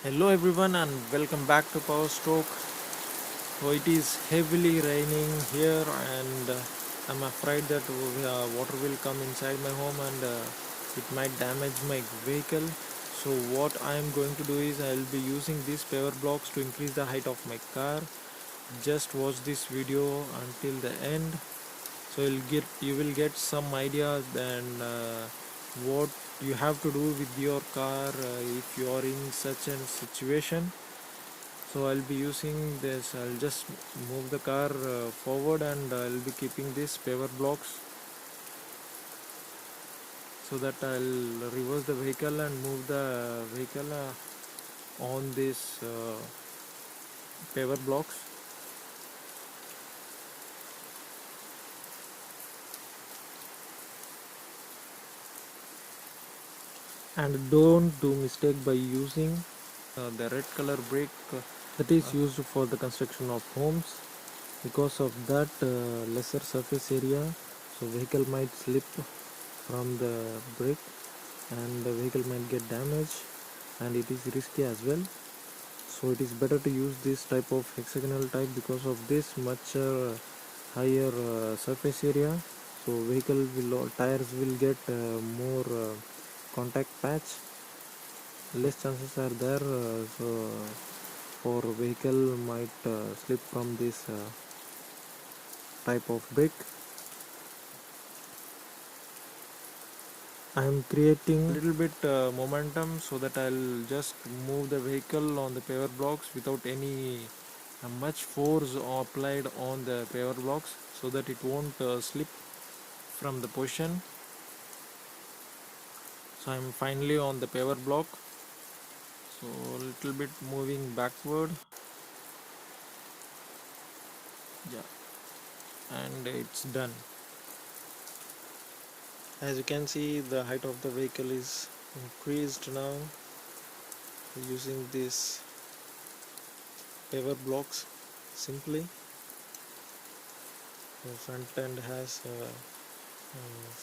Hello everyone and welcome back to Power Stroke. So it is heavily raining here and I'm afraid that water will come inside my home and it might damage my vehicle. So what I am going to do is I will be using these paver blocks to increase the height of my car. Just watch this video until the end. So you will get some idea and what you have to do with your car if you are in such a situation. So I'll be using this. I'll just move the car forward and I'll be keeping these paver blocks so that I'll reverse the vehicle and move the vehicle on these paver blocks. And don't do mistake by using the red color brick that is used for the construction of homes. Because of that lesser surface area, so vehicle might slip from the brick and the vehicle might get damaged and it is risky as well. So it is better to use this type of hexagonal type because of this much higher surface area. So vehicle will tires will get more contact patch, less chances are there, so for vehicle might slip from this type of brick. I am creating a little bit momentum so that I'll just move the vehicle on the paver blocks without any much force applied on the paver blocks so that it won't slip from the position. So I'm finally on the paver block, so a little bit moving backward, yeah, and it's done. As you can see, the height of the vehicle is increased now using these paver blocks simply. The front end has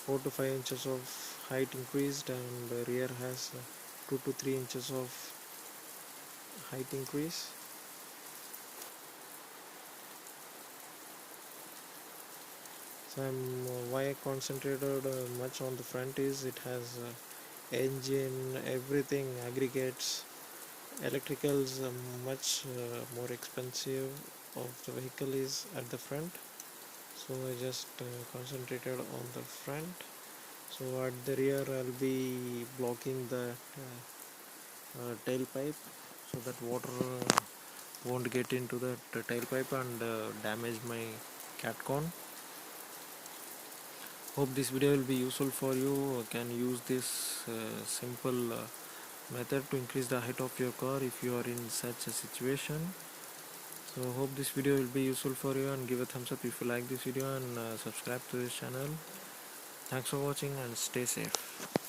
4 to 5 inches of height increased and the rear has 2 to 3 inches of height increase. So why I concentrated much on the front is it has engine, everything, aggregates, electricals, much more expensive of the vehicle is at the front. So I just concentrated on the front. So at the rear I'll be blocking the tailpipe so that water won't get into the tailpipe and damage my cat con. Hope this video will be useful for you. Can use this simple method to increase the height of your car if you are in such a situation. So hope this video will be useful for you and give a thumbs up if you like this video and subscribe to this channel. Thanks for watching and stay safe.